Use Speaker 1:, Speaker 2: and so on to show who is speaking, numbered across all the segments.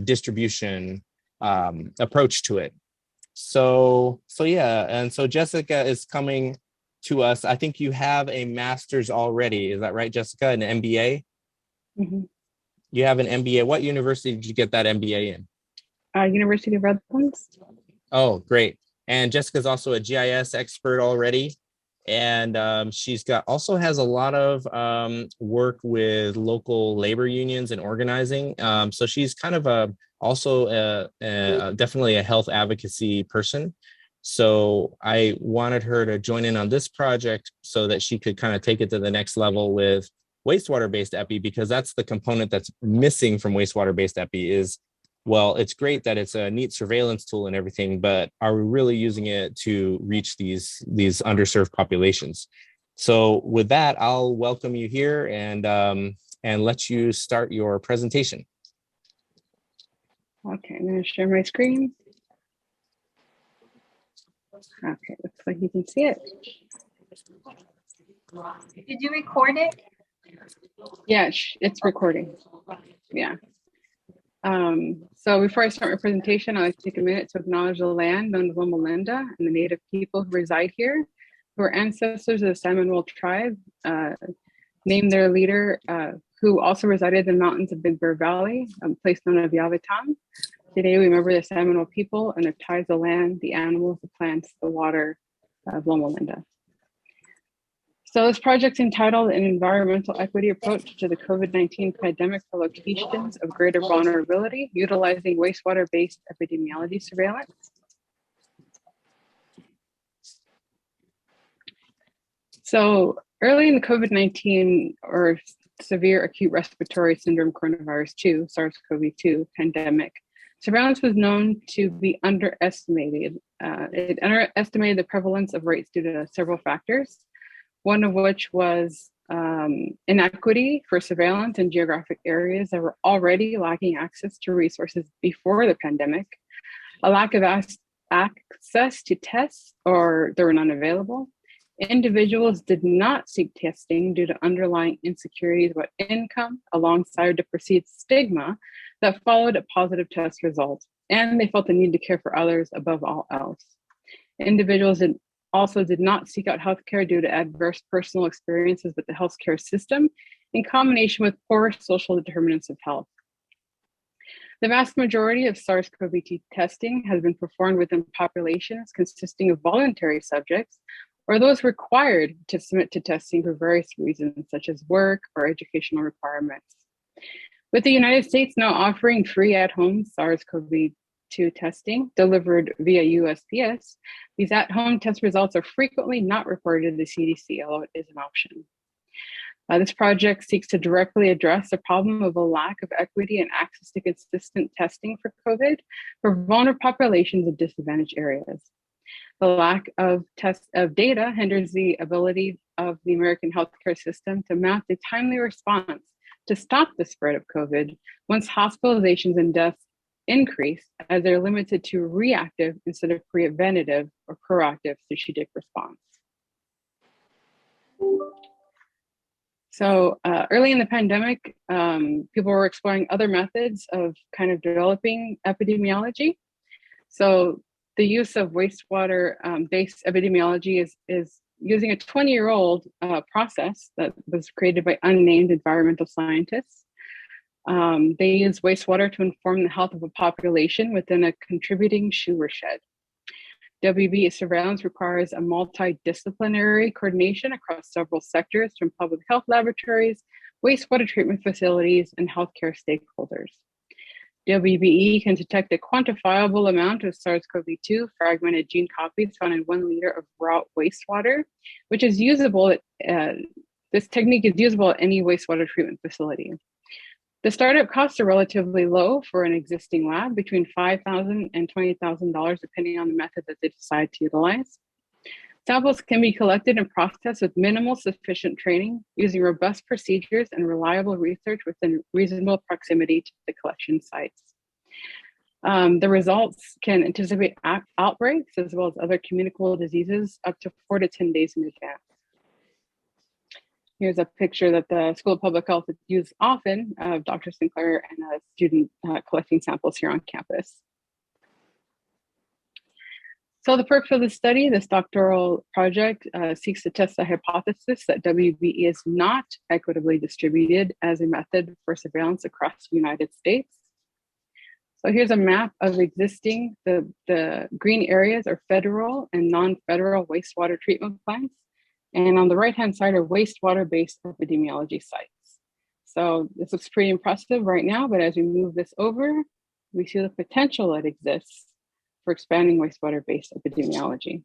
Speaker 1: distribution approach to it. So yeah, and so Jessica is coming to us. I think you have a master's already. Is that right, Jessica? An MBA?
Speaker 2: Mm-hmm.
Speaker 1: You have an MBA. What university did you get that MBA in?
Speaker 2: University of Redlands.
Speaker 1: Oh, great. And Jessica's also a GIS expert already. And she's also has a lot of work with local labor unions and organizing. So she's kind of definitely a health advocacy person. So I wanted her to join in on this project so that she could kind of take it to the next level with wastewater-based epi, because that's the component that's missing from wastewater-based epi is, well, it's great that it's a neat surveillance tool and everything, but are we really using it to reach these underserved populations? So with that, I'll welcome you here and let you start your presentation.
Speaker 2: Okay, I'm going to share my screen. Okay, looks like you can see it.
Speaker 3: Did you record it?
Speaker 2: Yeah, it's recording. Yeah. So before I start my presentation, I'd like to take a minute to acknowledge the land known as Loma Linda and the native people who reside here, who are ancestors of the Seminole tribe, named their leader, who also resided in the mountains of Big Bear Valley, a place known as Yavitam. Today, we remember the Seminole people and their ties to the land, the animals, the plants, the water of Loma Linda. So this project's entitled An Environmental Equity Approach to the COVID-19 Pandemic for Locations of Greater Vulnerability, Utilizing Wastewater-Based Epidemiology Surveillance. So early in the COVID-19 or severe acute respiratory syndrome coronavirus 2, SARS-CoV-2 pandemic, surveillance was known to be underestimated. It underestimated the prevalence of rates due to several factors, one of which was inequity for surveillance in geographic areas that were already lacking access to resources before the pandemic, a lack of access to tests or there were none available. Individuals did not seek testing due to underlying insecurities about income alongside the perceived stigma that followed a positive test result, and they felt the need to care for others above all else. Individuals also did not seek out healthcare due to adverse personal experiences with the healthcare system in combination with poor social determinants of health. The vast majority of SARS-CoV-2 testing has been performed within populations consisting of voluntary subjects or those required to submit to testing for various reasons, such as work or educational requirements. With the United States now offering free at-home SARS-CoV-2 testing delivered via USPS, these at-home test results are frequently not reported to the CDC, although it is an option. This project seeks to directly address the problem of a lack of equity and access to consistent testing for COVID for vulnerable populations in disadvantaged areas. The lack of data hinders the ability of the American healthcare system to mount a timely response to stop the spread of COVID once hospitalizations and deaths increase, as they're limited to reactive instead of preventative or proactive strategic response. So early in the pandemic, people were exploring other methods of kind of developing epidemiology. So the use of wastewater-based epidemiology is using a 20-year-old process that was created by unnamed environmental scientists. They use wastewater to inform the health of a population within a contributing sewer shed. WB surveillance requires a multidisciplinary coordination across several sectors from public health laboratories, wastewater treatment facilities, and healthcare stakeholders. WBE can detect a quantifiable amount of SARS-CoV-2 fragmented gene copies found in 1 liter of raw wastewater, which is usable. This technique is usable at any wastewater treatment facility. The startup costs are relatively low for an existing lab, between $5,000 and $20,000, depending on the method that they decide to utilize. Samples can be collected and processed with minimal sufficient training, using robust procedures and reliable research within reasonable proximity to the collection sites. The results can anticipate outbreaks as well as other communicable diseases up to 4 to 10 days in advance. Here's a picture that the School of Public Health uses often of Dr. Sinclair and a student collecting samples here on campus. So the purpose of the study, this doctoral project seeks to test the hypothesis that WBE is not equitably distributed as a method for surveillance across the United States. So here's a map of existing, the green areas are federal and non-federal wastewater treatment plants. And on the right-hand side are wastewater-based epidemiology sites. So this looks pretty impressive right now, but as we move this over, we see the potential that exists for expanding wastewater-based epidemiology.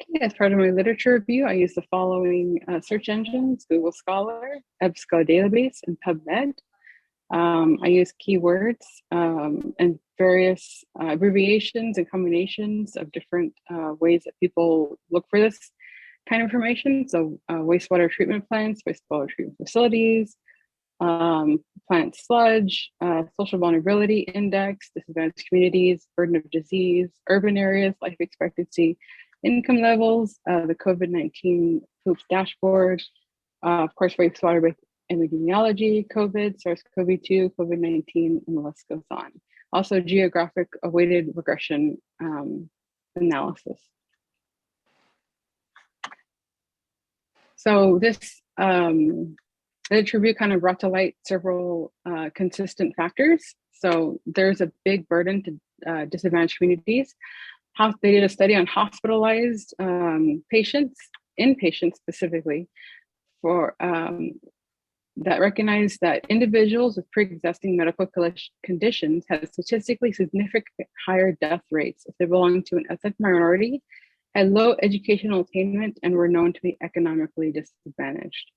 Speaker 2: Okay, as part of my literature review, I use the following search engines: Google Scholar, EBSCO Database, and PubMed. I use keywords and various abbreviations and combinations of different ways that people look for this kind of information. So wastewater treatment plants, wastewater treatment facilities, plant sludge, social vulnerability index, disadvantaged communities, burden of disease, urban areas, life expectancy, income levels, the COVID-19 POOPS dashboard, of course, wastewater epidemiology, COVID, SARS-CoV-2, COVID-19, and the list goes on. Also, geographic weighted regression analysis. So this literature review kind of brought to light several consistent factors. So there's a big burden to disadvantaged communities. They did a study on hospitalized patients, inpatients specifically, for that recognized that individuals with pre-existing medical conditions had statistically significant higher death rates if they belonged to an ethnic minority, had low educational attainment, and were known to be economically disadvantaged.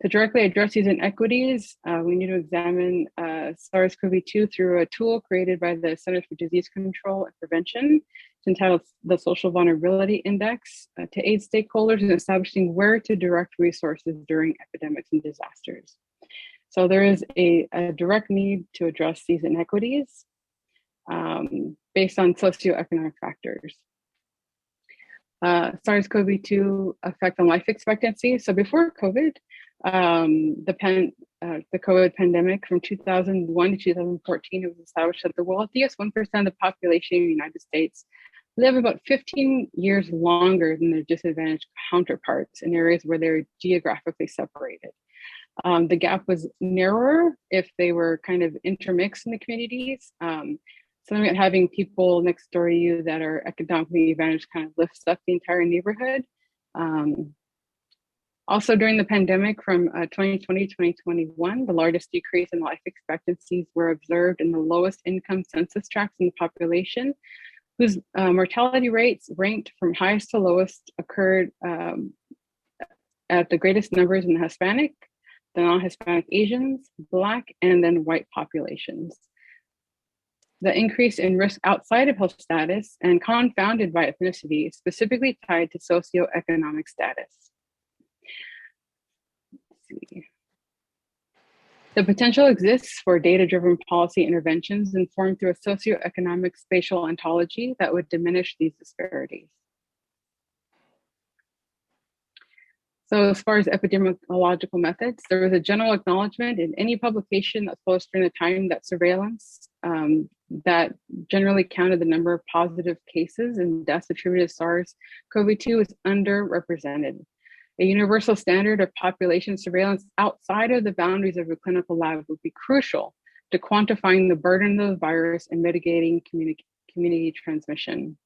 Speaker 2: To directly address these inequities, we need to examine SARS-CoV-2 through a tool created by the Centers for Disease Control and Prevention. It's entitled the Social Vulnerability Index to aid stakeholders in establishing where to direct resources during epidemics and disasters. So there is a direct need to address these inequities based on socioeconomic factors. SARS-CoV-2 effect on life expectancy. So before COVID, the COVID pandemic from 2001 to 2014, it was established that the wealthiest 1% of the population in the United States live about 15 years longer than their disadvantaged counterparts in areas where they're geographically separated. The gap was narrower if they were kind of intermixed in the communities. Something about having people next door to you that are economically advantaged kind of lifts up the entire neighborhood. Also during the pandemic from 2020 to 2021, the largest decrease in life expectancies were observed in the lowest income census tracts in the population, whose mortality rates ranked from highest to lowest occurred at the greatest numbers in the Hispanic, the non-Hispanic Asians, Black, and then white populations. The increase in risk outside of health status and confounded by ethnicity is specifically tied to socioeconomic status. Let's see. The potential exists for data-driven policy interventions informed through a socioeconomic spatial ontology that would diminish these disparities. So as far as epidemiological methods, there was a general acknowledgement in any publication that published during the time that surveillance that generally counted the number of positive cases and deaths attributed to SARS-CoV-2 was underrepresented. A universal standard of population surveillance outside of the boundaries of a clinical lab would be crucial to quantifying the burden of the virus and mitigating community transmission.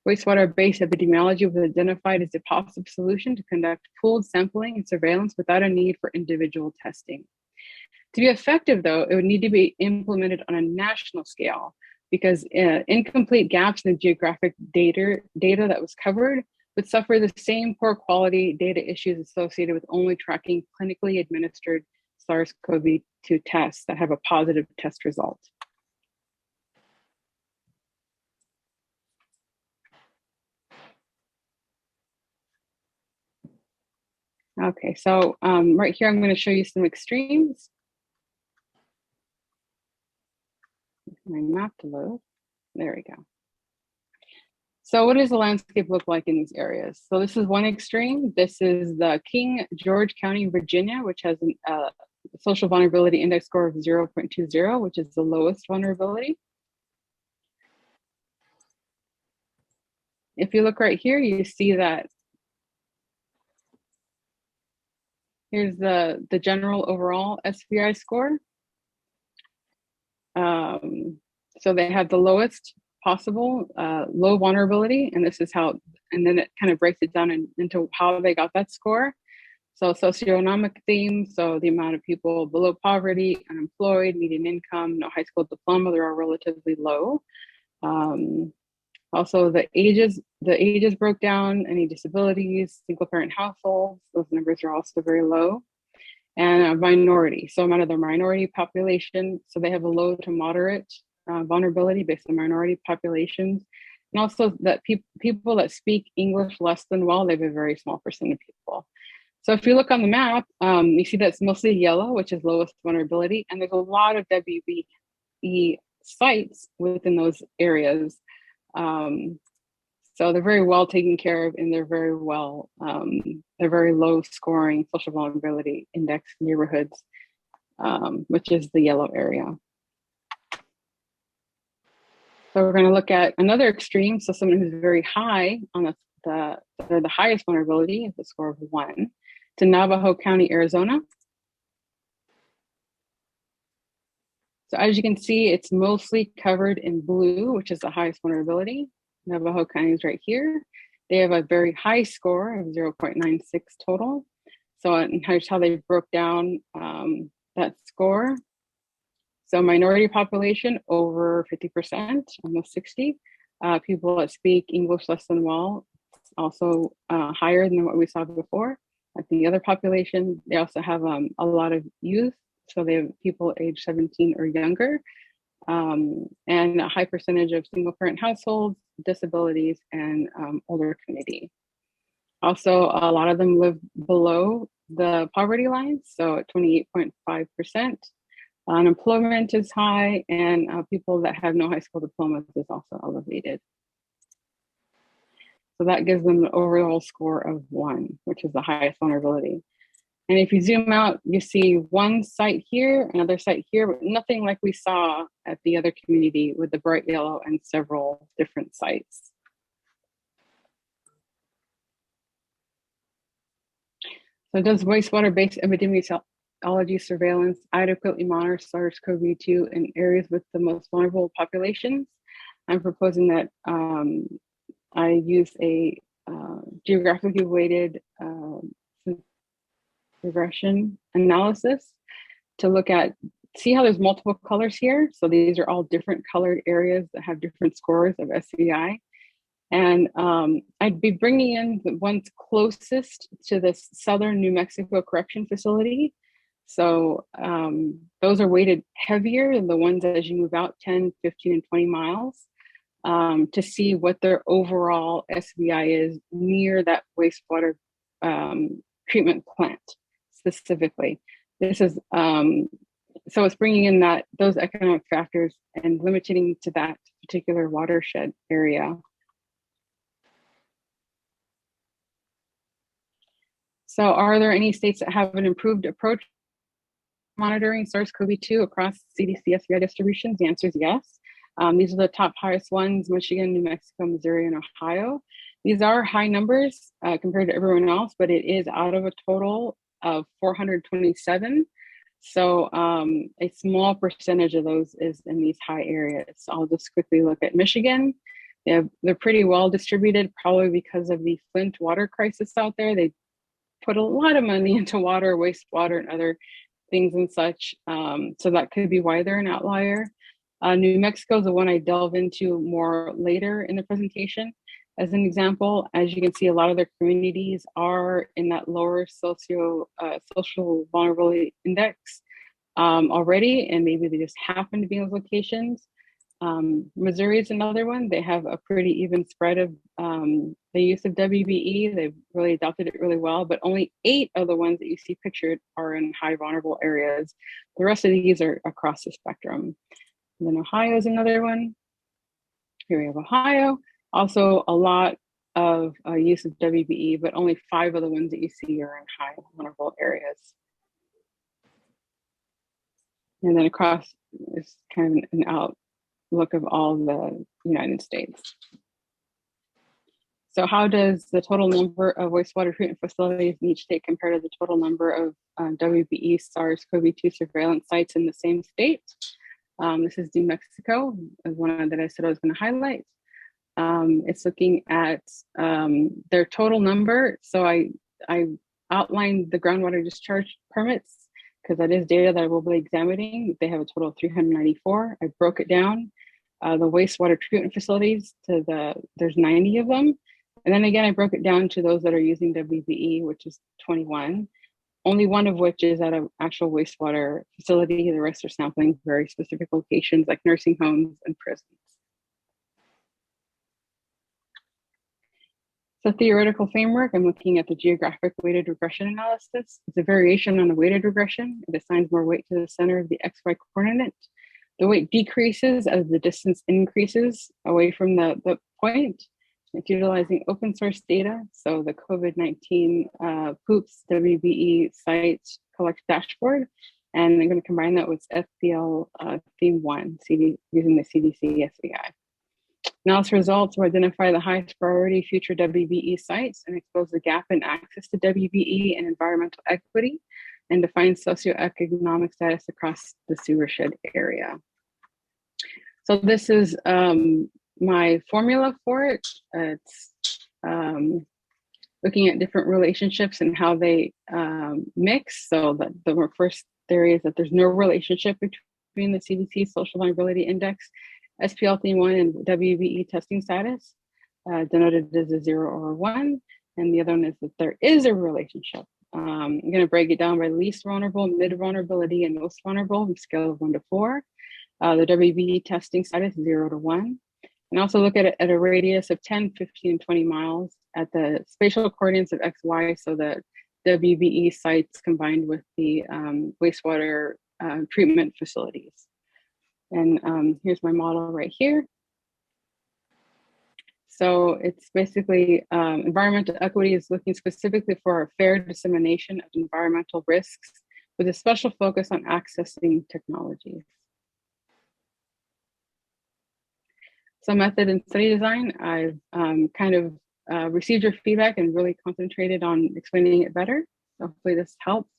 Speaker 2: Wastewater-based epidemiology was identified as a possible solution to conduct pooled sampling and surveillance without a need for individual testing. To be effective, though, it would need to be implemented on a national scale because incomplete gaps in the geographic data that was covered would suffer the same poor quality data issues associated with only tracking clinically administered SARS-CoV-2 tests that have a positive test result. Okay, so right here, I'm going to show you some extremes. my map to load. There we go. So what does the landscape look like in these areas? So this is one extreme. This is the King George County, Virginia, which has a social vulnerability index score of 0.20, which is the lowest vulnerability. If you look right here, you see that here's the general overall SVI score. So they have the lowest possible low vulnerability, and this is how, and then it kind of breaks it down into how they got that score. So socioeconomic theme, so the amount of people below poverty, unemployed, median income, no high school diploma, they're all relatively low. Also the ages broke down, any disabilities, single parent households, those numbers are also very low. And a minority, so amount of the minority population, so they have a low to moderate vulnerability based on minority populations. And also that people that speak English less than well, they have a very small percent of people. So if you look on the map, you see that's mostly yellow, which is lowest vulnerability. And there's a lot of WBE sites within those areas. So they're very well taken care of, and they're very well, they're very low scoring social vulnerability index neighborhoods, which is the yellow area. So we're going to look at another extreme. So someone who's very high on the highest vulnerability is a score of 1 to Navajo County, Arizona. So as you can see, it's mostly covered in blue, which is the highest vulnerability. Navajo County is right here. They have a very high score of 0.96 total. So and here's how they broke down that score. So minority population over 50%, almost 60. People that speak English less than well, also higher than what we saw before. At the other population, they also have a lot of youth. So they have people age 17 or younger, and a high percentage of single parent households, disabilities, and older community. Also, a lot of them live below the poverty line, so at 28.5%. Unemployment is high, and people that have no high school diplomas is also elevated. So that gives them an overall score of 1, which is the highest vulnerability. And if you zoom out, you see one site here, another site here, but nothing like we saw at the other community with the bright yellow and several different sites. So does wastewater-based epidemiology surveillance adequately monitor SARS-CoV-2 in areas with the most vulnerable populations? I'm proposing that I use a geographically weighted regression analysis to look at, see how there's multiple colors here. So these are all different colored areas that have different scores of SVI. And I'd be bringing in the ones closest to this Southern New Mexico correction facility. So those are weighted heavier than the ones as you move out 10, 15, and 20 miles to see what their overall SVI is near that wastewater treatment plant specifically. This is, so it's bringing in those economic factors and limiting to that particular watershed area. So are there any states that have an improved approach monitoring SARS-CoV-2 across CDC SVI distributions? The answer is yes. These are the top highest ones: Michigan, New Mexico, Missouri, and Ohio. These are high numbers compared to everyone else, but it is out of a total of 427. So a small percentage of those is in these high areas. So I'll just quickly look at Michigan. They're pretty well distributed, probably because of the Flint water crisis out there. They put a lot of money into water, wastewater, and other things and such. So that could be why they're an outlier. New Mexico is the one I delve into more later in the presentation. As an example, as you can see, a lot of their communities are in that lower social vulnerability index already, and maybe they just happen to be in those locations. Missouri is another one. They have a pretty even spread of the use of WBE. They've really adopted it really well, but only 8 of the ones that you see pictured are in high vulnerable areas. The rest of these are across the spectrum. And then Ohio is another one. Here we have Ohio. Also a lot of use of WBE, but only 5 of the ones that you see are in high vulnerable areas. And then across is kind of an outlook of all the United States. So how does the total number of wastewater treatment facilities in each state compare to the total number of WBE SARS-CoV-2 surveillance sites in the same state? This is New Mexico, as one that I said I was going to highlight. It's looking at their total number. So I outlined the groundwater discharge permits because that is data that I will be examining. They have a total of 394. I broke it down. The wastewater treatment facilities there's 90 of them. And then again, I broke it down to those that are using WBE, which is 21. Only one of which is at an actual wastewater facility. The rest are sampling very specific locations like nursing homes and prisons. So theoretical framework, I'm looking at the geographic weighted regression analysis. It's a variation on a weighted regression. It assigns more weight to the center of the XY coordinate. The weight decreases as the distance increases away from the point. It's utilizing open source data. So the COVID-19 POOPS WBE site collect dashboard. And I'm going to combine that with HPL theme 1, using the CDC SVI. Analysis results will identify the highest priority future WBE sites and expose the gap in access to WBE and environmental equity, and define socioeconomic status across the sewershed area. So this is my formula for it. It's looking at different relationships and how they mix. So the first theory is that there's no relationship between the CDC Social Vulnerability Index, SPL theme 1, and WBE testing status, denoted as a 0 or a 1. And the other one is that there is a relationship. I'm going to break it down by least vulnerable, mid vulnerability, and most vulnerable on a scale of 1 to 4. The WBE testing status 0 to 1. And also look at it at a radius of 10, 15, and 20 miles at the spatial coordinates of XY, so the WBE sites combined with the wastewater treatment facilities. And here's my model right here. So it's basically environmental equity is looking specifically for a fair dissemination of environmental risks with a special focus on accessing technologies. So method and study design, I've kind of received your feedback and really concentrated on explaining it better. So hopefully this helps.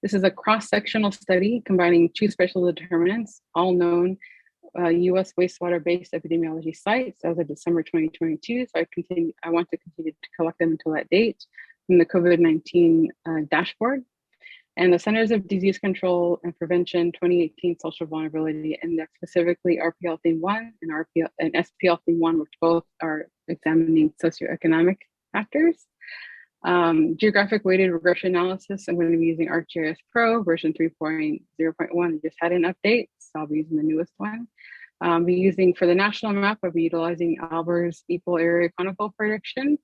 Speaker 2: This is a cross-sectional study combining 2 special determinants, all known US wastewater-based epidemiology sites as of December 2022. So I want to continue to collect them until that date from the COVID-19 dashboard. And the Centers of Disease Control and Prevention 2018 Social Vulnerability Index, specifically RPL theme 1 and SPL theme 1, which both are examining socioeconomic factors. Geographic weighted regression analysis, I'm going to be using ArcGIS Pro version 3.0.1. I just had an update, so I'll be using the newest one. Be using for the national map, I'll be utilizing Albert's equal area conical prediction.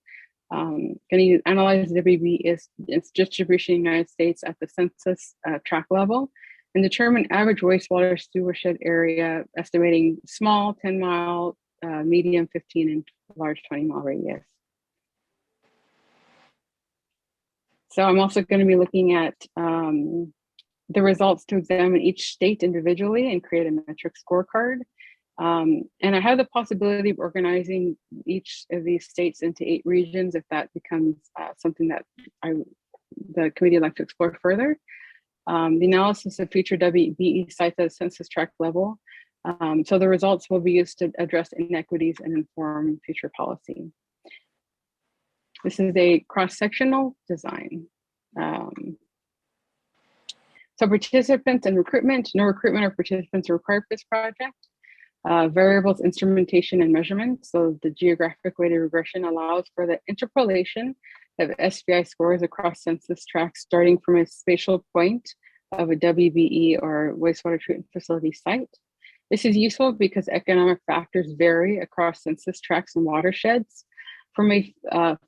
Speaker 2: Going to analyze WB its distribution in the United States at the census tract level and determine average wastewater stewardship area, estimating small 10-mile, medium 15, and large 20-mile radius. So I'm also going to be looking at the results to examine each state individually and create a metric scorecard. And I have the possibility of organizing each of these states into 8 regions if that becomes something that the committee would like to explore further. The analysis of future WBE sites at a census tract level. So the results will be used to address inequities and inform future policy. This is a cross-sectional design. So participants and recruitment, no recruitment or participants are required for this project. Variables, instrumentation, and measurement. So the geographic weighted regression allows for the interpolation of SVI scores across census tracts starting from a spatial point of a WBE or wastewater treatment facility site. This is useful because economic factors vary across census tracts and watersheds. From a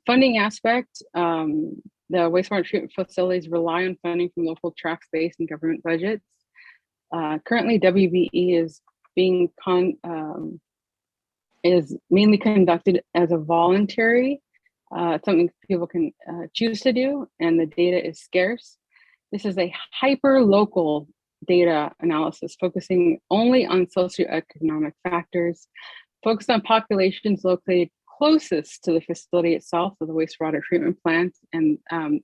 Speaker 2: funding aspect, the wastewater treatment facilities rely on funding from local tract-based and government budgets. Currently, WBE is is mainly conducted as a voluntary, something people can choose to do, and the data is scarce. This is a hyper-local data analysis focusing only on socioeconomic factors, focused on populations located closest to the facility itself, so the wastewater treatment plant, and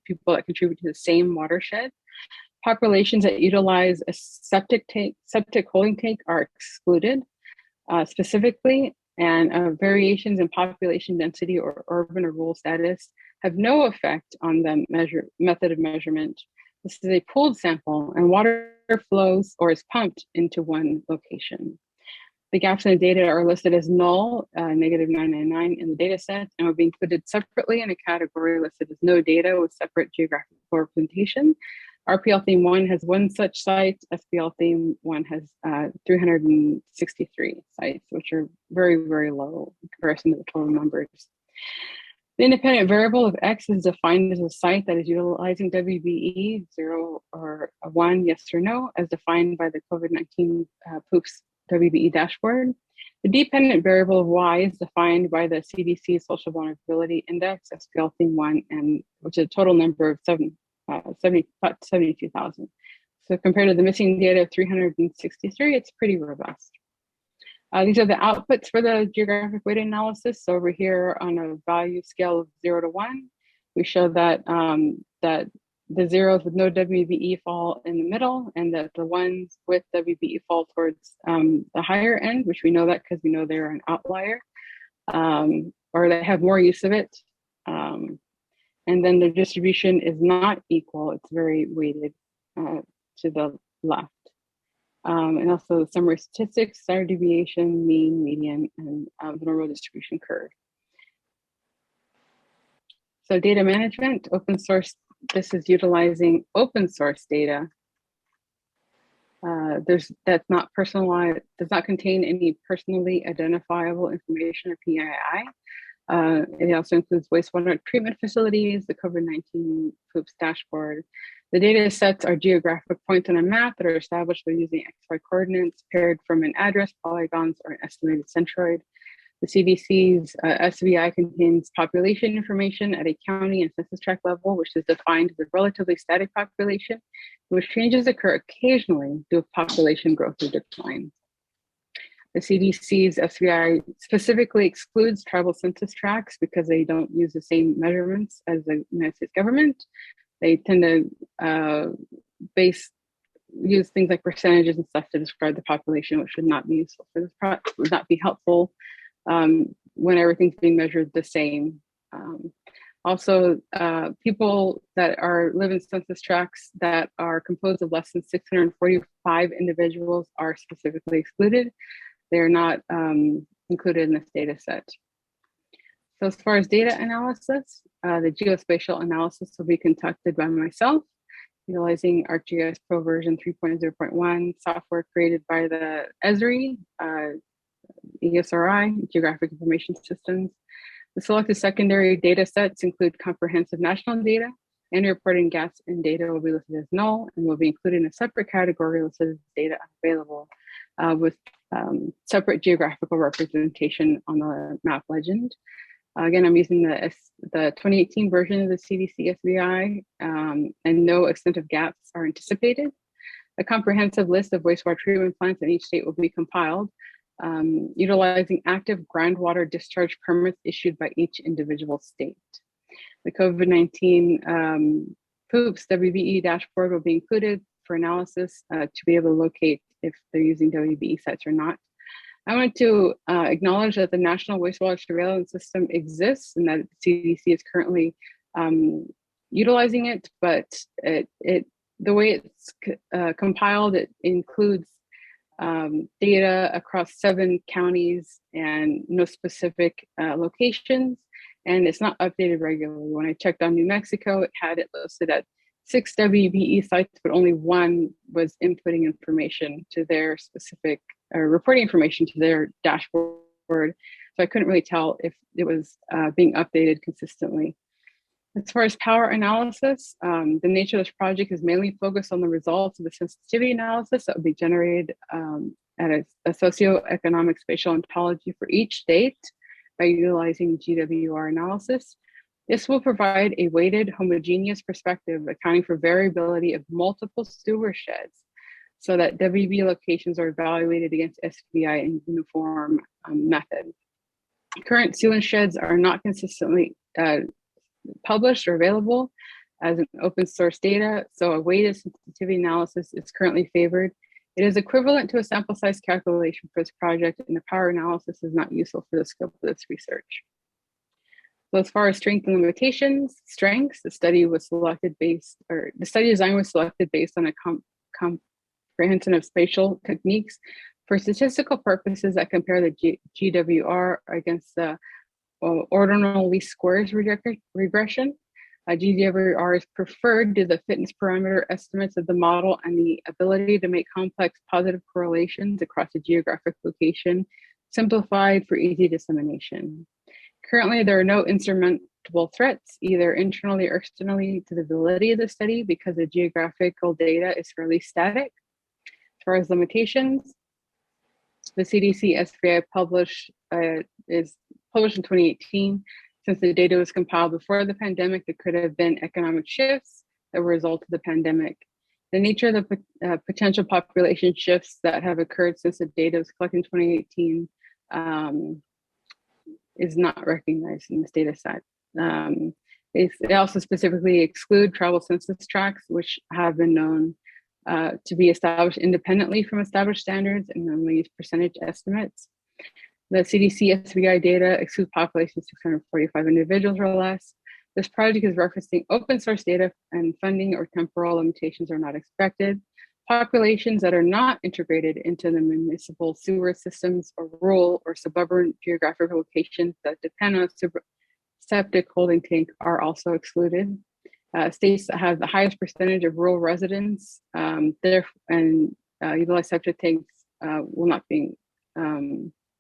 Speaker 2: people that contribute to the same watershed. Populations that utilize a septic holding tank are excluded specifically, and variations in population density or urban or rural status have no effect on the method of measurement. This is a pooled sample, and water flows or is pumped into one location. The gaps in the data are listed as null, -999 in the data set, and will be included separately in a category listed as no data with separate geographical representation. RPL theme 1 has one such site. SPL theme 1 has 363 sites, which are very, very low in comparison to the total numbers. The independent variable of X is defined as a site that is utilizing WBE 0 or 1, yes or no, as defined by the COVID-19 POOPS WBE dashboard. The dependent variable of Y is defined by the CDC Social Vulnerability Index, SPL theme 1, and which is a total number of 72,000. So compared to the missing data of 363, it's pretty robust. These are the outputs for the geographic weighted analysis. So over here on a value scale of 0 to 1, we show that that the zeros with no WBE fall in the middle, and that the ones with WBE fall towards the higher end, which we know that because we know they're an outlier, or they have more use of it. And then the distribution is not equal. It's very weighted to the left. And also the summary statistics, standard deviation, mean, median, and the normal distribution curve. So data management, open source, this is utilizing open source data. That's not personalized, does not contain any personally identifiable information or PII. It also includes wastewater treatment facilities, the COVID-19 POOPS dashboard. The data sets are geographic points on a map that are established by using XY coordinates paired from an address, polygons, or an estimated centroid. The CDC's SVI contains population information at a county and census tract level, which is defined as a relatively static population, in which changes occur occasionally due to population growth or decline. The CDC's SVI specifically excludes tribal census tracts because they don't use the same measurements as the United States government. They tend to use things like percentages and stuff to describe the population, which would not be useful for this product, would not be helpful when everything's being measured the same. Also, people that live in census tracts that are composed of less than 645 individuals are specifically excluded. They're not included in this data set. So as far as data analysis, the geospatial analysis will be conducted by myself, utilizing ArcGIS Pro version 3.0.1 software created by the ESRI, ESRI, Geographic Information Systems. The selected secondary data sets include comprehensive national data, and reporting gaps in data will be listed as null and will be included in a separate category listed as data unavailable with separate geographical representation on the map legend. Again, I'm using the 2018 version of the CDC SVI, and no extensive gaps are anticipated. A comprehensive list of wastewater treatment plants in each state will be compiled, utilizing active groundwater discharge permits issued by each individual state. The COVID-19 POOPS WBE dashboard will be included for analysis to be able to locate if they're using WBE sites or not. I want to acknowledge that the National Wastewater Surveillance System exists and that CDC is currently utilizing it, but the way it's compiled, it includes data across 7 counties and no specific locations, and it's not updated regularly. When I checked on New Mexico, it had it listed at 6 WBE sites, but only 1 was inputting information to their specific, or reporting information to their dashboard. So I couldn't really tell if it was being updated consistently. As far as power analysis, the nature of this project is mainly focused on the results of the sensitivity analysis that will be generated a socioeconomic spatial ontology for each state by utilizing GWR analysis. This will provide a weighted homogeneous perspective accounting for variability of multiple sewer sheds so that WB locations are evaluated against SVI in uniform method. Current sealant sheds are not consistently published or available as an open source data, so a weighted sensitivity analysis is currently favored. It is equivalent to a sample size calculation for this project, and the power analysis is not useful for the scope of this research. So as far as strengths and limitations, strengths, the study design was selected based on a comprehension of spatial techniques for statistical purposes that compare the GWR against the ordinal least squares regression. GWR is preferred due to the fitness parameter estimates of the model and the ability to make complex positive correlations across a geographic location, simplified for easy dissemination. Currently, there are no insurmountable threats, either internally or externally, to the validity of the study because the geographical data is fairly static. As far as limitations, the CDC SVI is published in 2018. Since the data was compiled before the pandemic, there could have been economic shifts that were a result of the pandemic. The nature of the potential population shifts that have occurred since the data was collected in 2018 is not recognized in this data set. They also specifically exclude travel census tracts, which have been known to be established independently from established standards and only use percentage estimates. The CDC SVI data excludes populations 645 individuals or less. This project is referencing open source data and funding or temporal limitations are not expected. Populations that are not integrated into the municipal sewer systems or rural or suburban geographic locations that depend on a septic holding tank are also excluded. States that have the highest percentage of rural residents utilize septic tanks will not be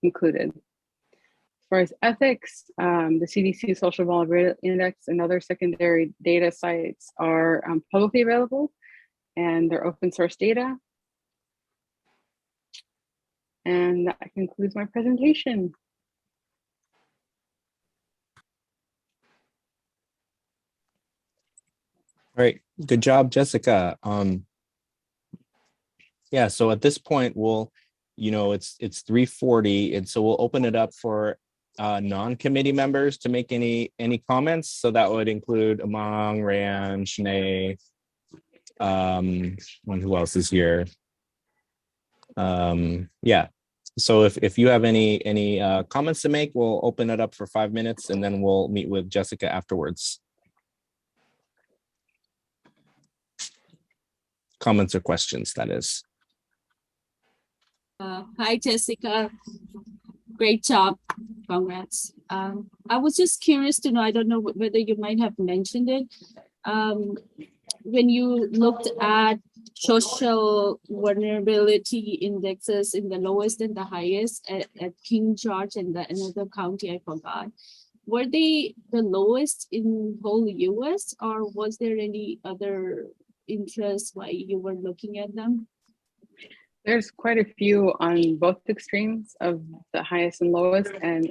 Speaker 2: included. As far as ethics, the CDC Social Vulnerability Index and other secondary data sites are publicly available and they're open source data. And that concludes my presentation.
Speaker 1: All right, good job, Jessica. Yeah, so at this point, it's 3:40, and so we'll open it up for non-committee members to make any comments. So that would include Among, Ryan, Shanae, who else is here? Yeah. So if you have any comments to make, we'll open it up for 5 minutes, and then we'll meet with Jessica afterwards. Comments or questions, that is.
Speaker 4: Hi, Jessica. Great job. Congrats. I was just curious to know, I don't know whether you might have mentioned it. When you looked at social vulnerability indexes in the lowest and the highest at King George and another county, I forgot. Were they the lowest in whole US, or was there any other interest why you were looking at them?
Speaker 2: There's quite a few on both extremes of the highest and lowest, and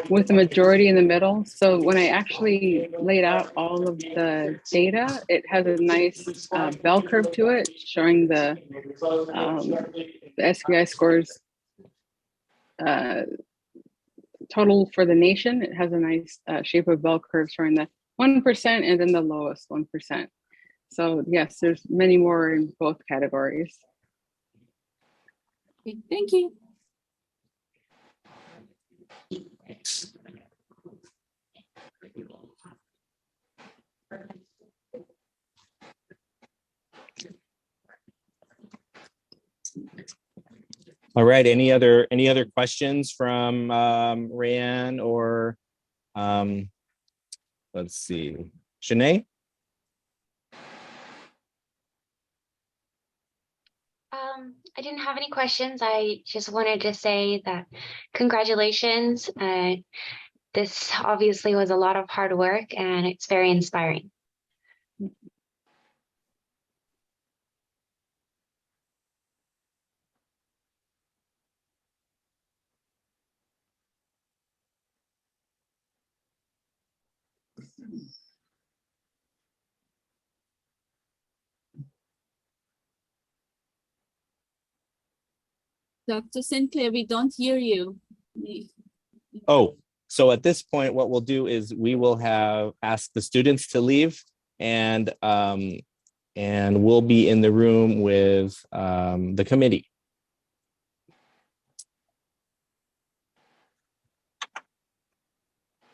Speaker 2: with the majority in the middle. So when I actually laid out all of the data, it has a nice bell curve to it, showing the SVI scores total for the nation. It has a nice shape of bell curve showing the 1% and then the lowest 1%. So yes, there's many more in both categories.
Speaker 4: Okay, thank you.
Speaker 1: All right. Any other questions from Rayanne or let's see, Shanae?
Speaker 5: I didn't have any questions. I just wanted to say that congratulations. This obviously was a lot of hard work and it's very inspiring.
Speaker 4: Dr. Sinclair, we don't hear you.
Speaker 1: Oh, so at this point, what we'll do is we will have asked the students to leave, and we'll be in the room with the committee.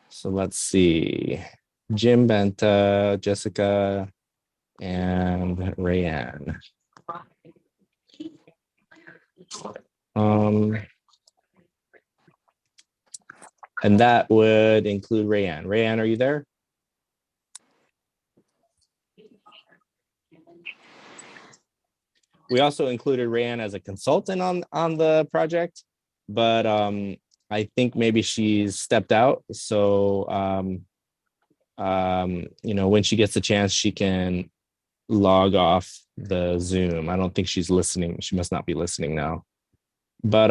Speaker 1: So let's see, Jim, Benta, Jessica, and Rayanne. And that would include Rayanne. Rayanne, are you there? We also included Rayanne as a consultant on the project, but I think maybe she's stepped out. So, you know, when she gets a chance, she can log off the Zoom. I don't think she's listening. She must not be listening now. But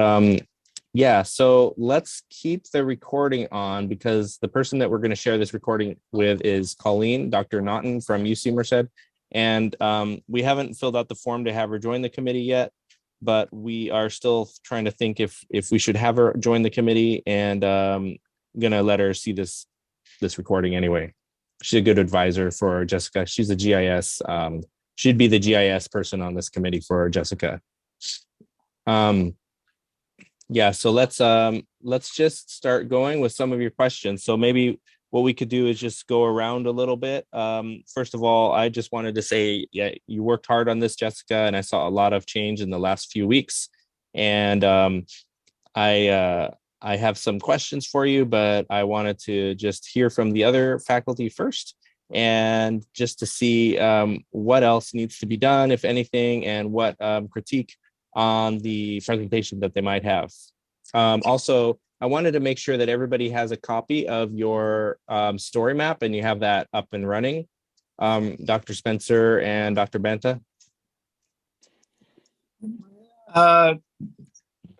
Speaker 1: yeah, so let's keep the recording on, because the person that we're going to share this recording with is Colleen, Dr. Naughton from UC Merced. And we haven't filled out the form to have her join the committee yet, but we are still trying to think if we should have her join the committee, and gonna let her see this recording anyway. She's a good advisor for Jessica. She's a GIS. She'd be the GIS person on this committee for Jessica. Yeah, so let's just start going with some of your questions. So maybe what we could do is just go around a little bit. First of all, I just wanted to say, yeah, you worked hard on this, Jessica, and I saw a lot of change in the last few weeks. And I have some questions for you, but I wanted to just hear from the other faculty first, and just to see what else needs to be done, if anything, and what critique on the presentation that they might have. Also, I wanted to make sure that everybody has a copy of your story map and you have that up and running. Dr. Spencer and Dr. Banta?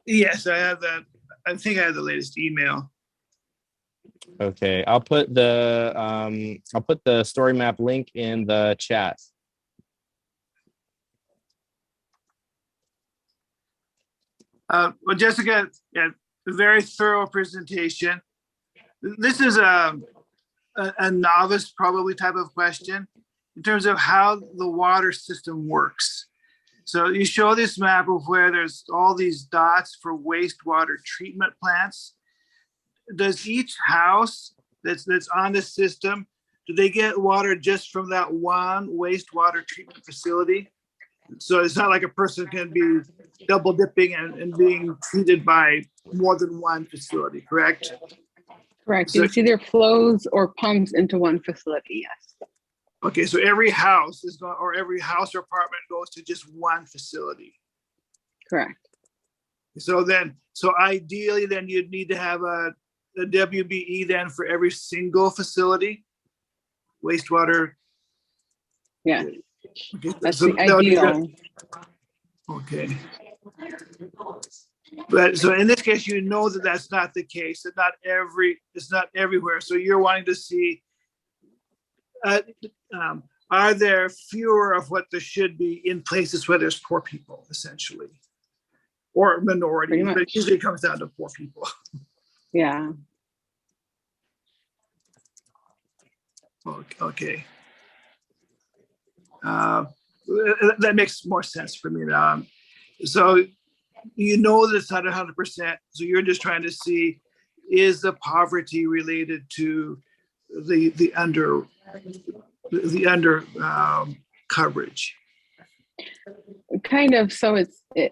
Speaker 6: Yes, I have that. I think I have the latest email.
Speaker 1: Okay, I'll put the story map link in the chat.
Speaker 6: Well, Jessica, yeah, a very thorough presentation. This is a novice probably type of question in terms of how the water system works. So you show this map of where there's all these dots for wastewater treatment plants. Does each house that's on the system, do they get water just from that one wastewater treatment facility? So it's not like a person can be double dipping and being treated by more than one facility, correct?
Speaker 2: Correct.
Speaker 6: So,
Speaker 2: It's either flows or pumps into one facility, yes.
Speaker 6: okay, so every house is going, or every house or apartment goes to just one facility.
Speaker 2: Correct.
Speaker 6: So ideally then you'd need to have a WBE then for every single facility, wastewater.
Speaker 2: Yeah,
Speaker 6: Okay,
Speaker 2: that's
Speaker 6: so
Speaker 2: the ideal.
Speaker 6: Okay. But so in this case, you know that that's not the case. That it's not everywhere. So you're wanting to see, are there fewer of what there should be in places where there's poor people, essentially, or minorities? But it usually comes down to poor people.
Speaker 2: Yeah.
Speaker 6: Okay. That makes more sense for me now. So you know that it's not 100%. So you're just trying to see, is the poverty related to the under coverage?
Speaker 2: Kind of. So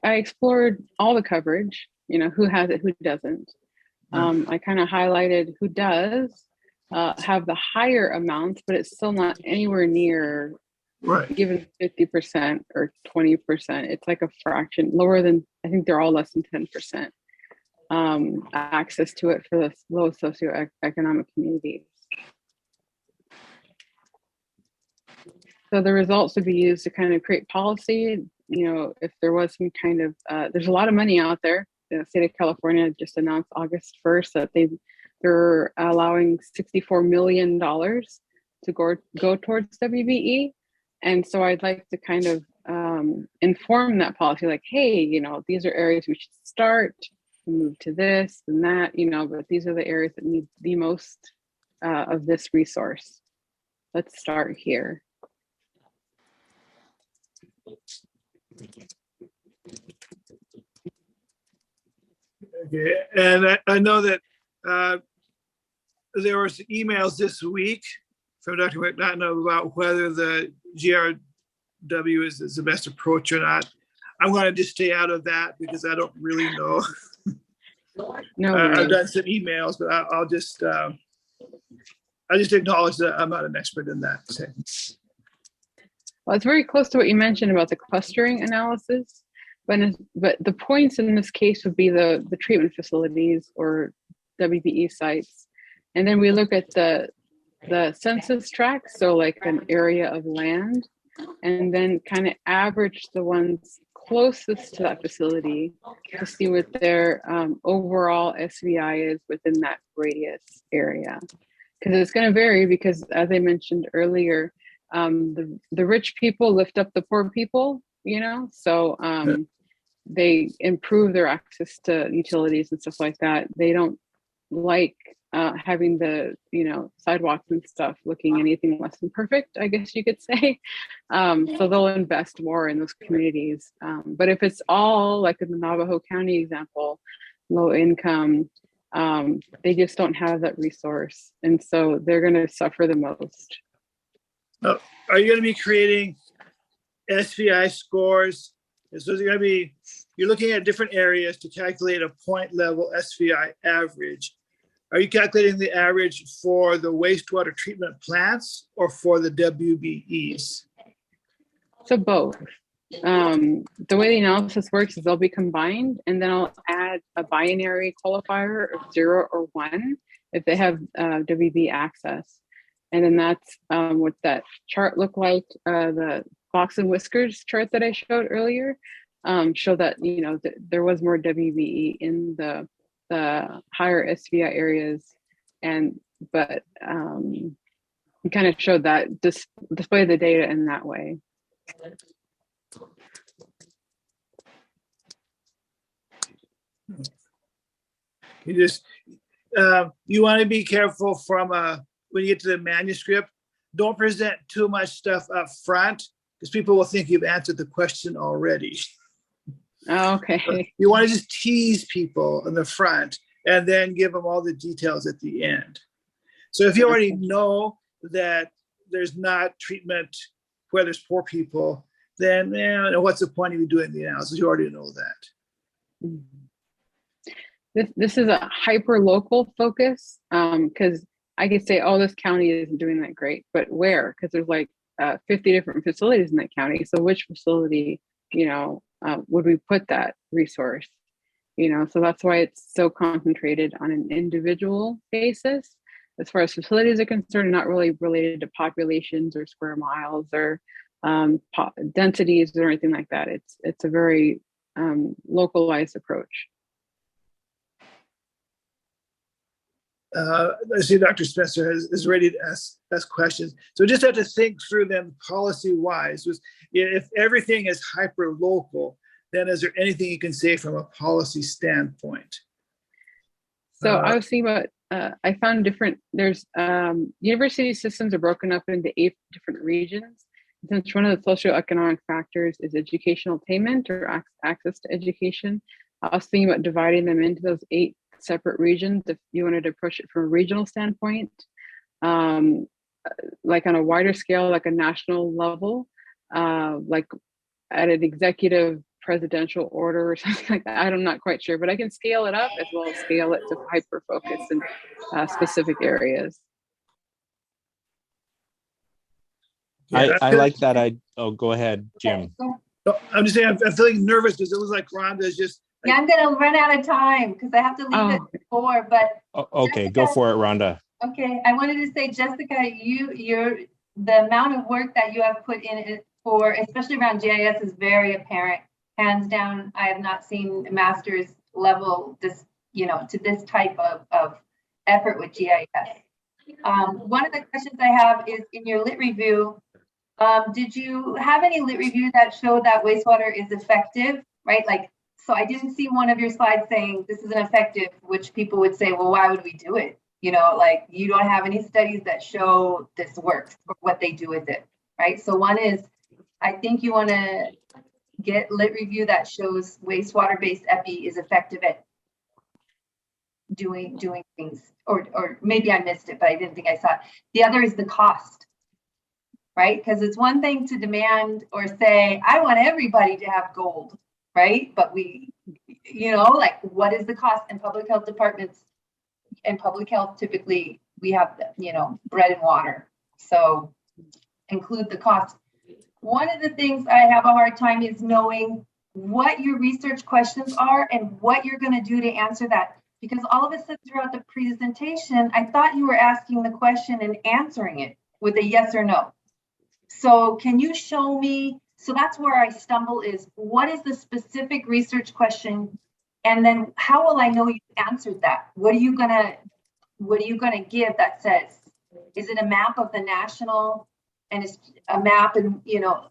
Speaker 2: I explored all the coverage, you know, who has it, who doesn't. I kind of highlighted who does have the higher amounts, but it's still not anywhere near,
Speaker 6: right,
Speaker 2: given 50% or 20%. It's like a fraction lower than, I think they're all less than 10% access to it for the low socioeconomic communities. So the results would be used to kind of create policy. You know, if there was some kind of, there's a lot of money out there. The state of California just announced August 1st that they're allowing $64 million to go towards WBE. And so I'd like to kind of inform that policy, like, hey, you know, these are areas we should start, move to this and that, you know, but these are the areas that need the most of this resource. Let's start here.
Speaker 6: Okay, and I know that there were some emails this week from Dr. McNaughton about whether the GRW is the best approach or not. I'm going to just stay out of that because I don't really know.
Speaker 2: No
Speaker 6: I've done some emails, but I'll just acknowledge that I'm not an expert in that. So.
Speaker 2: Well, it's very close to what you mentioned about the clustering analysis, but the points in this case would be the treatment facilities or WBE sites, and then we look at the census tract, so like an area of land, and then kind of average the ones closest to that facility to see what their overall SVI is within that radius area. Because it's going to vary because, as I mentioned earlier, the rich people lift up the poor people, you know, so they improve their access to utilities and stuff like that. They don't like having the, you know, sidewalks and stuff looking anything less than perfect, I guess you could say. So they'll invest more in those communities. But if it's all like in the Navajo County example, low income, they just don't have that resource. And so they're going to suffer the most.
Speaker 6: Are you going to be creating SVI scores? So you're looking at different areas to calculate a point level SVI average. Are you calculating the average for the wastewater treatment plants or for the WBEs?
Speaker 2: So both. The way the analysis works is they'll be combined, and then I'll add a binary qualifier of 0 or 1 if they have WB access. And then that's what that chart looked like. The box and whiskers chart that I showed earlier showed that, you know, there was more WBE in the higher SVI areas, but we kind of showed that display the data in that way.
Speaker 6: You want to be careful from when you get to the manuscript. Don't present too much stuff up front because people will think you've answered the question already.
Speaker 2: Okay.
Speaker 6: You want to just tease people in the front and then give them all the details at the end. So if you already know that there's not treatment where there's poor people, then what's the point of you doing the analysis? You already know that.
Speaker 2: This is a hyper local focus because I could say, oh, this county isn't doing that great, but where? Because there's like 50 different facilities in that county. So which facility, you know, would we put that resource? You know, so that's why it's so concentrated on an individual basis. As far as facilities are concerned, not really related to populations or square miles or densities or anything like that. It's a very localized approach.
Speaker 6: I see Dr. Spencer is ready to ask questions. So we just have to think through them policy-wise. If everything is hyper-local, then is there anything you can say from a policy standpoint?
Speaker 2: So I was thinking about, I found there's university systems are broken up into 8 different regions. Since one of the socioeconomic factors is educational attainment or access to education, I was thinking about dividing them into those 8 separate regions if you wanted to approach it from a regional standpoint, like on a wider scale, like a national level, like at an executive presidential order or something like that. I'm not quite sure, but I can scale it up as well as scale it to hyper focus in specific areas.
Speaker 1: I like that. Go ahead, Jim.
Speaker 6: I'm just saying, I'm feeling nervous because it was like Rhonda's just.
Speaker 3: Yeah, I'm gonna run out of time because I have to leave at 4, but.
Speaker 1: Okay, Jessica, go for it, Rhonda.
Speaker 3: Okay, I wanted to say, Jessica, the amount of work that you have put in it for, especially around GIS, is very apparent. Hands down, I have not seen a master's level to this type of effort with GIS. One of the questions I have is in your lit review, Did you have any lit review that showed that wastewater is effective, right? Like, so I didn't see one of your slides saying this isn't effective, which people would say, well, why would we do it? You know, like you don't have any studies that show this works or what they do with it, right? So one is, I think you want to get lit review that shows wastewater-based epi is effective at doing things, or maybe I missed it, but I didn't think I saw it. The other is the cost, right? Because it's one thing to demand or say, I want everybody to have gold, right? But we, you know, like what is the cost? And public health departments and public health, typically we have, you know, bread and water. So include the cost. One of the things I have a hard time is knowing what your research questions are and what you're going to do to answer that. Because all of a sudden throughout the presentation, I thought you were asking the question and answering it with a yes or no. So can you show me? So that's where I stumble is, what is the specific research question? And then how will I know you answered that? What are you gonna give that says, is it a map of the national, and it's a map, and you know,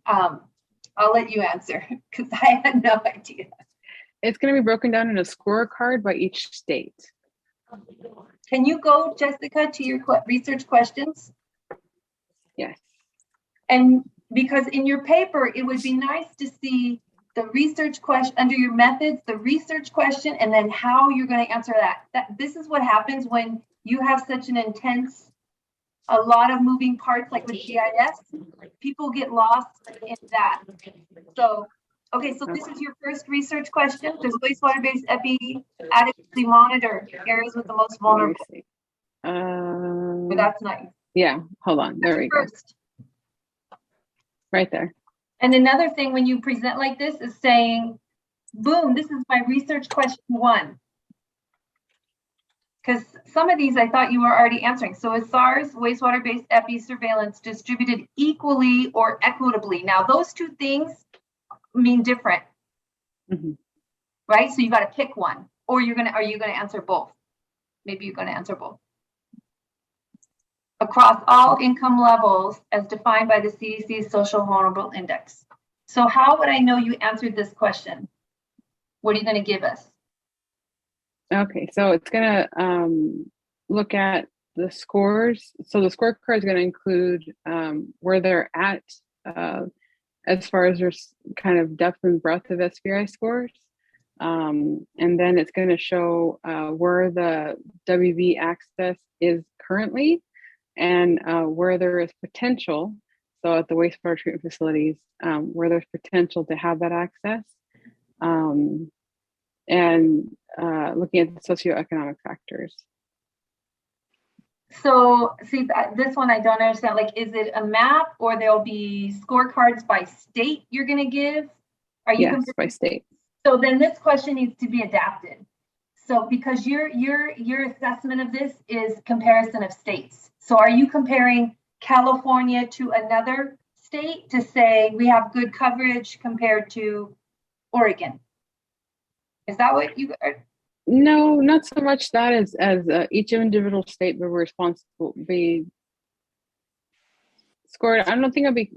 Speaker 3: I'll let you answer because I had no idea.
Speaker 2: It's going to be broken down in a scorecard by each state.
Speaker 3: Can you go, Jessica, to your research questions?
Speaker 2: Yes.
Speaker 3: And because in your paper, it would be nice to see the research question under your methods, the research question, and then how you're going to answer that. This is what happens when you have such an intense, a lot of moving parts, like with GIS, people get lost in that. So, okay, so this is your first research question. Does wastewater-based epi adequately monitor areas with the most vulnerable? But that's nice.
Speaker 2: Yeah, hold on. There we go. Right there.
Speaker 3: And another thing when you present like this is saying, boom, this is my research question 1. Because some of these I thought you were already answering. So is SARS wastewater-based epi surveillance distributed equally or equitably? Now those two things mean different, right? So you got to pick one, or are you gonna answer both? Maybe you're gonna answer both. Across all income levels as defined by the CDC's Social Vulnerable Index. So how would I know you answered this question? What are you going to give us?
Speaker 2: Okay, so it's going to look at the scores. So the scorecard is going to include where they're at as far as their kind of depth and breadth of SVI scores. And then it's going to show where the WV access is currently, and where there is potential. So at the wastewater treatment facilities, where there's potential to have that access, and looking at the socioeconomic factors.
Speaker 3: So see, this one I don't understand. Like, is it a map, or there'll be scorecards by state you're going to give? Are you?
Speaker 2: Yes, by state.
Speaker 3: So then this question needs to be adapted. So because your assessment of this is comparison of states. So are you comparing California to another state to say we have good coverage compared to Oregon? Is that what you are?
Speaker 2: No, not so much that as each individual state will be scored. I don't think I'll be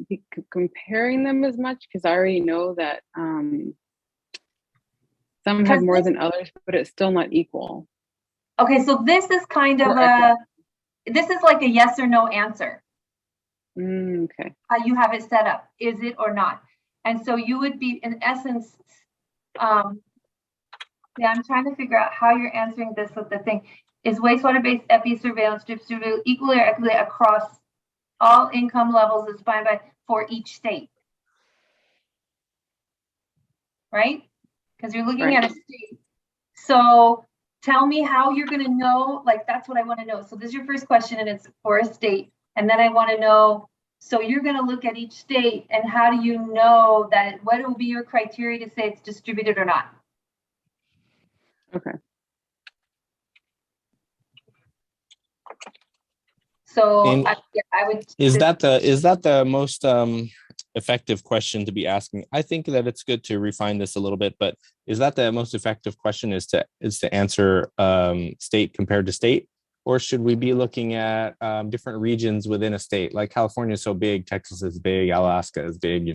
Speaker 2: comparing them as much because I already know that some have more than others, but it's still not equal.
Speaker 3: Okay, so this is kind of this is like a yes or no answer.
Speaker 2: Okay.
Speaker 3: How you have it set up, is it or not? And so you would be, in essence, yeah, I'm trying to figure out how you're answering this with the thing. Is wastewater-based epi surveillance distributed equally or equitably across all income levels as defined by for each state? Right? Because you're looking at a state. So tell me how you're going to know, like, that's what I want to know. So this is your first question, and it's for a state. And then I want to know, so you're going to look at each state, and how do you know that, what will be your criteria to say it's distributed or not?
Speaker 2: Okay.
Speaker 3: So I would.
Speaker 1: Is that the most effective question to be asking? I think that it's good to refine this a little bit, but is that the most effective question is to answer state compared to state? or should we be looking at different regions within a state? Like California is so big, Texas is big, Alaska is big,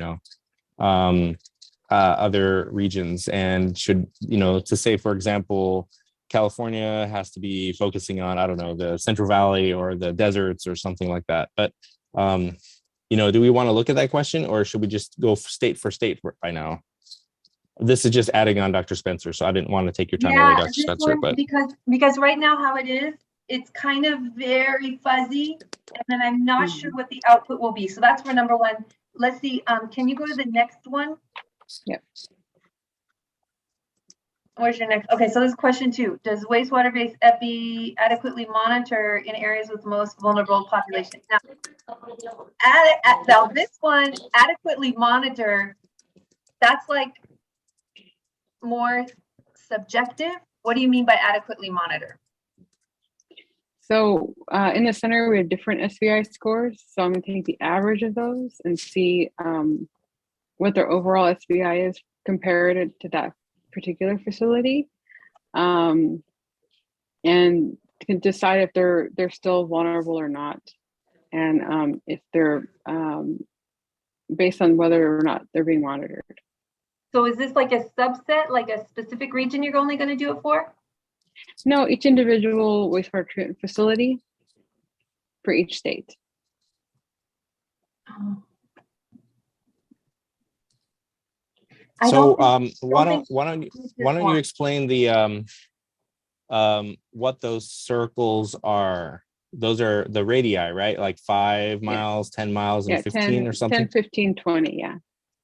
Speaker 1: other regions, and should, to say, for example, California has to be focusing on, I don't know, the Central Valley or the deserts or something like that. But, do we want to look at that question, or should we just go state for state right now? This is just adding on Dr. Spencer, so I didn't want to take your time away, Dr. Spencer. But
Speaker 3: because right now how it is, it's kind of very fuzzy, and then I'm not sure what the output will be. So that's for number one. Let's see. Can you go to the next one?
Speaker 2: Yep.
Speaker 3: Where's your next? Okay, so this is question 2. Does wastewater-based EPI adequately monitor in areas with most vulnerable population? Now, this one, adequately monitor, that's like more subjective. What do you mean by adequately monitor?
Speaker 2: So in the center, we have different SVI scores. So I'm going to take the average of those and see what their overall SVI is compared to that particular facility, and can decide if they're still vulnerable or not, and if they're based on whether or not they're being monitored.
Speaker 3: So is this like a subset, like a specific region you're only going to do it for?
Speaker 2: No, each individual wastewater treatment facility for each state.
Speaker 1: So why don't you explain the what those circles are? Those are the radii, right? Like 5 miles, 10 miles, and 15 10, or something?
Speaker 2: 10, 15, 20, yeah.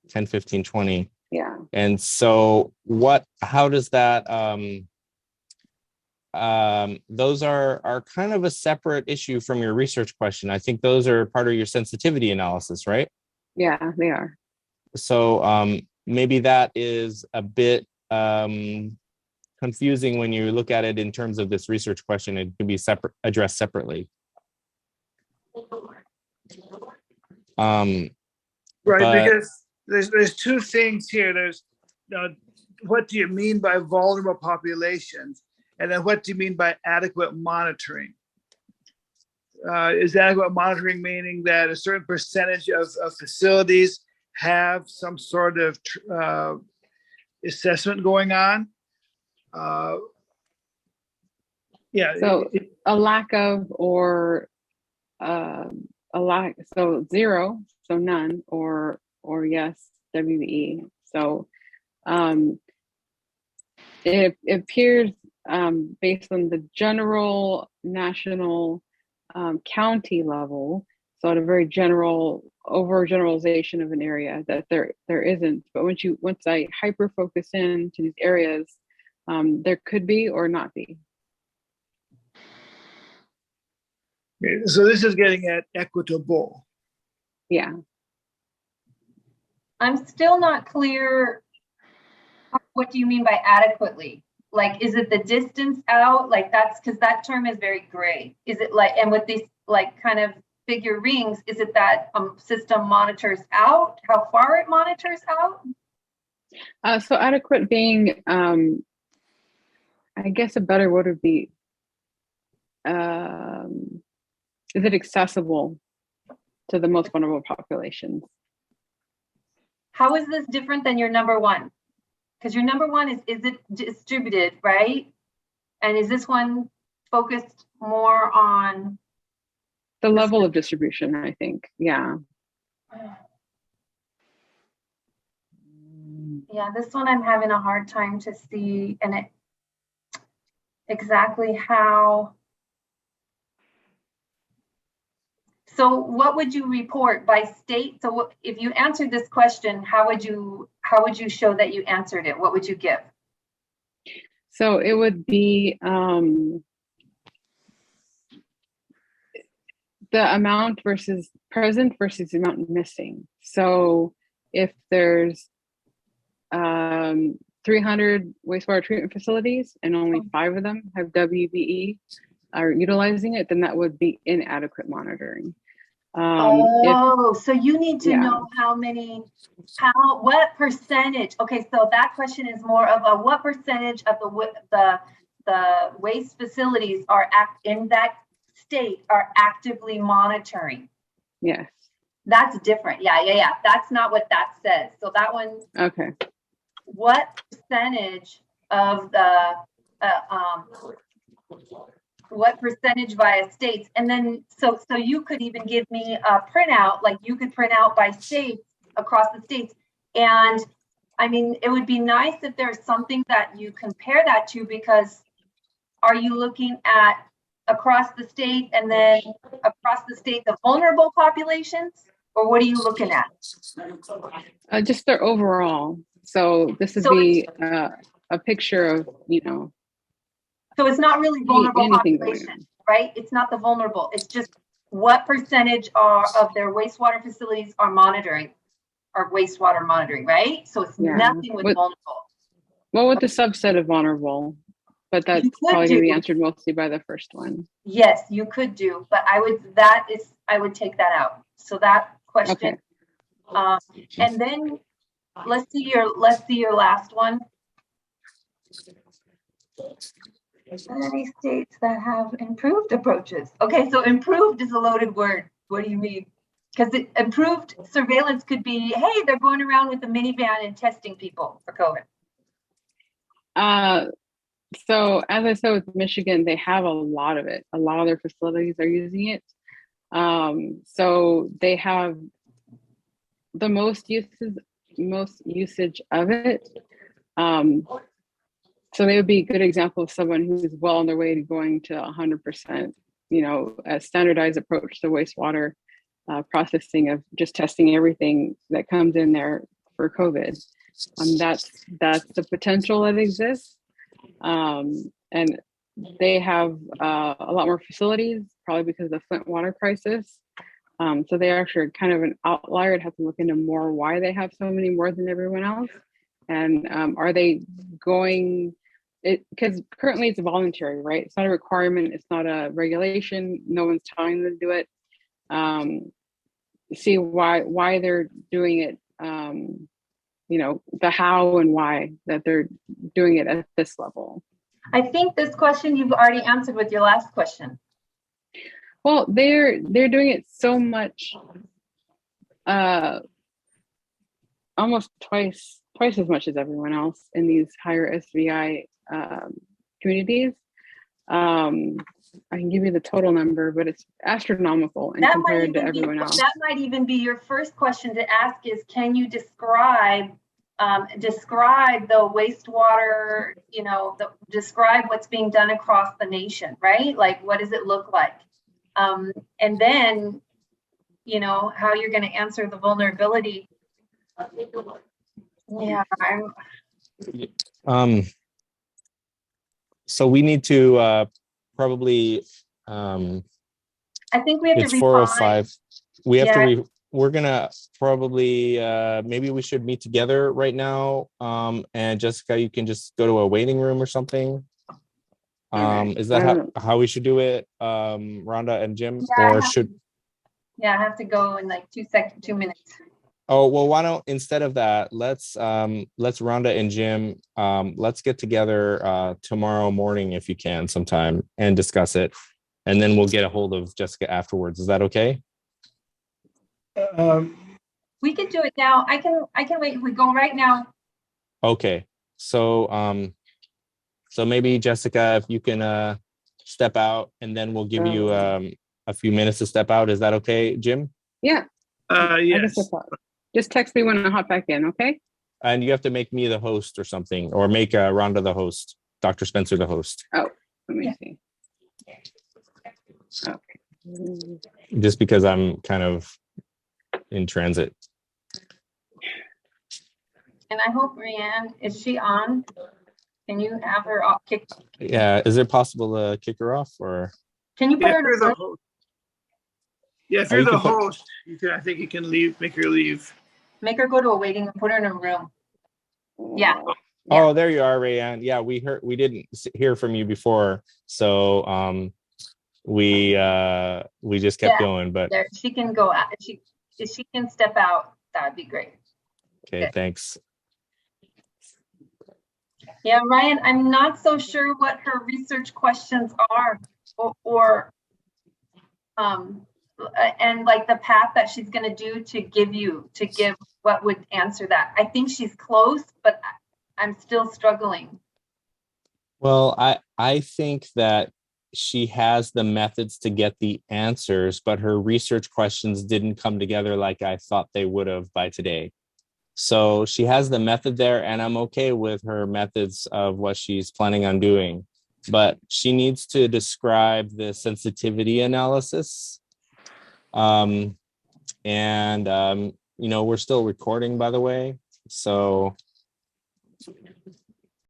Speaker 1: 10, 15, 20.
Speaker 2: Yeah.
Speaker 1: And so how does that, those are kind of a separate issue from your research question. I think those are part of your sensitivity analysis, right?
Speaker 2: Yeah, they are.
Speaker 1: So maybe that is a bit confusing when you look at it in terms of this research question. It can be addressed separately.
Speaker 6: Right, because there's two things here. There's what do you mean by vulnerable populations, and then what do you mean by adequate monitoring? Is adequate monitoring meaning that a certain percentage of facilities have some sort of assessment going on?
Speaker 2: So a lack of, or a lack, so 0, so none, or yes, WBE. So it appears based on the general national county level, so at a very general overgeneralization of an area, that there isn't. But once I hyper focus in to these areas, there could be or not be.
Speaker 6: So this is getting at equitable.
Speaker 2: Yeah.
Speaker 3: I'm still not clear. What do you mean by adequately? Like, is it the distance out? Like that's, because that term is very gray. Is it like, and with these like kind of figure rings, is it that system monitors out, how far it monitors out?
Speaker 2: So adequate being, I guess a better word would be, is it accessible to the most vulnerable populations?
Speaker 3: How is this different than your number one? Because your number one is it distributed, right? And is this one focused more on
Speaker 2: the level of distribution, I think? Yeah.
Speaker 3: Yeah, this one I'm having a hard time to see, and it exactly how. So what would you report by state? So what, if you answered this question, how would you show that you answered it? What would you give?
Speaker 2: So it would be the amount versus present versus the amount missing. So if there's 300 wastewater treatment facilities and only 5 of them have WBE are utilizing it, then that would be inadequate monitoring.
Speaker 3: So you need to know what percentage. Okay, so that question is more of a what percentage of the the waste facilities are in that state are actively monitoring.
Speaker 2: Yes.
Speaker 3: That's different. Yeah. That's not what that says. So that one,
Speaker 2: Okay.
Speaker 3: what percentage of the, what percentage via states? And then, so you could even give me a printout, like you could print out by states across the states. And I mean, it would be nice if there's something that you compare that to, because are you looking at across the state and then across the state, the vulnerable populations, or what are you looking at?
Speaker 2: Just their overall. So this would be a picture of, you know.
Speaker 3: So it's not really vulnerable
Speaker 2: anything
Speaker 3: population, right? It's not the vulnerable. It's just what percentage of their wastewater facilities are monitoring, or wastewater monitoring, right? So it's nothing with vulnerable.
Speaker 2: Well, with the subset of vulnerable, but that's probably going to be answered mostly by the first one.
Speaker 3: Yes, you could do, but I would take that out. So that question. Okay. And then let's see your last one. Any states that have improved approaches? Okay, so improved is a loaded word. What do you mean? Because improved surveillance could be, hey, they're going around with a minivan and testing people for COVID.
Speaker 2: So as I said with Michigan, they have a lot of it. A lot of their facilities are using it. So they have the most usage of it. So they would be a good example of someone who's well on their way to going to 100%, you know, a standardized approach to wastewater processing of just testing everything that comes in there for COVID. That's the potential that exists. And they have a lot more facilities, probably because of the Flint water crisis. So they actually are kind of an outlier. I'd have to look into more why they have so many more than everyone else. And are they going it? Because currently it's voluntary, right? It's not a requirement. It's not a regulation. No one's telling them to do it. See why they're doing it. You know, the how and why that they're doing it at this level.
Speaker 3: I think this question you've already answered with your last question.
Speaker 2: Well, they're doing it so much, almost twice as much as everyone else in these higher SVI communities. I can give you the total number, but it's astronomical and compared to everyone else.
Speaker 3: That might even be your first question to ask is, can you describe the wastewater, you know, describe what's being done across the nation, right? Like, what does it look like? And then, you know, how you're going to answer the vulnerability. Yeah.
Speaker 1: So we need to probably
Speaker 3: I think we have
Speaker 1: it's
Speaker 3: to
Speaker 1: 4:05. We have to we're gonna probably maybe we should meet together right now, and Jessica, you can just go to a waiting room or something. Is that how we should do it, Rhonda and Jim?
Speaker 3: I have to go in like 2 minutes.
Speaker 1: Oh, well, why don't, instead of that, let's Rhonda and Jim, let's get together tomorrow morning if you can sometime and discuss it. And then we'll get a hold of Jessica afterwards. Is that okay?
Speaker 3: We can do it now. I can wait if we go right now.
Speaker 1: Okay. So so maybe Jessica, if you can step out, and then we'll give you a few minutes to step out. Is that okay, Jim?
Speaker 2: Yeah.
Speaker 6: Yes.
Speaker 2: Just text me when I hop back in, okay?
Speaker 1: And you have to make me the host or something, or make Rhonda the host, Dr. Spencer the host.
Speaker 2: Oh, let me see.
Speaker 1: Okay. Just because I'm kind of in transit.
Speaker 3: And I hope Rianne, is she on? Can you have her kick?
Speaker 1: Yeah, is it possible to kick her off, or?
Speaker 3: Can you put her to
Speaker 6: host? Yeah, if you're the host, you can. I think you can leave. Make her leave.
Speaker 3: Make her go to a waiting room. Put her in a room. Yeah.
Speaker 1: Oh, there you are, Rayanne. Yeah, we didn't hear from you before, so we just kept going. But
Speaker 3: there, she can go out. If she can step out, that'd be great.
Speaker 1: Okay, thanks.
Speaker 3: Yeah, Ryan, I'm not so sure what her research questions are or and like the path that she's going to do to give what would answer that. I think she's close, but I'm still struggling.
Speaker 1: Well, I think that she has the methods to get the answers, but her research questions didn't come together like I thought they would have by today. So she has the method there, and I'm okay with her methods of what she's planning on doing. But she needs to describe the sensitivity analysis. And we're still recording, by the way. So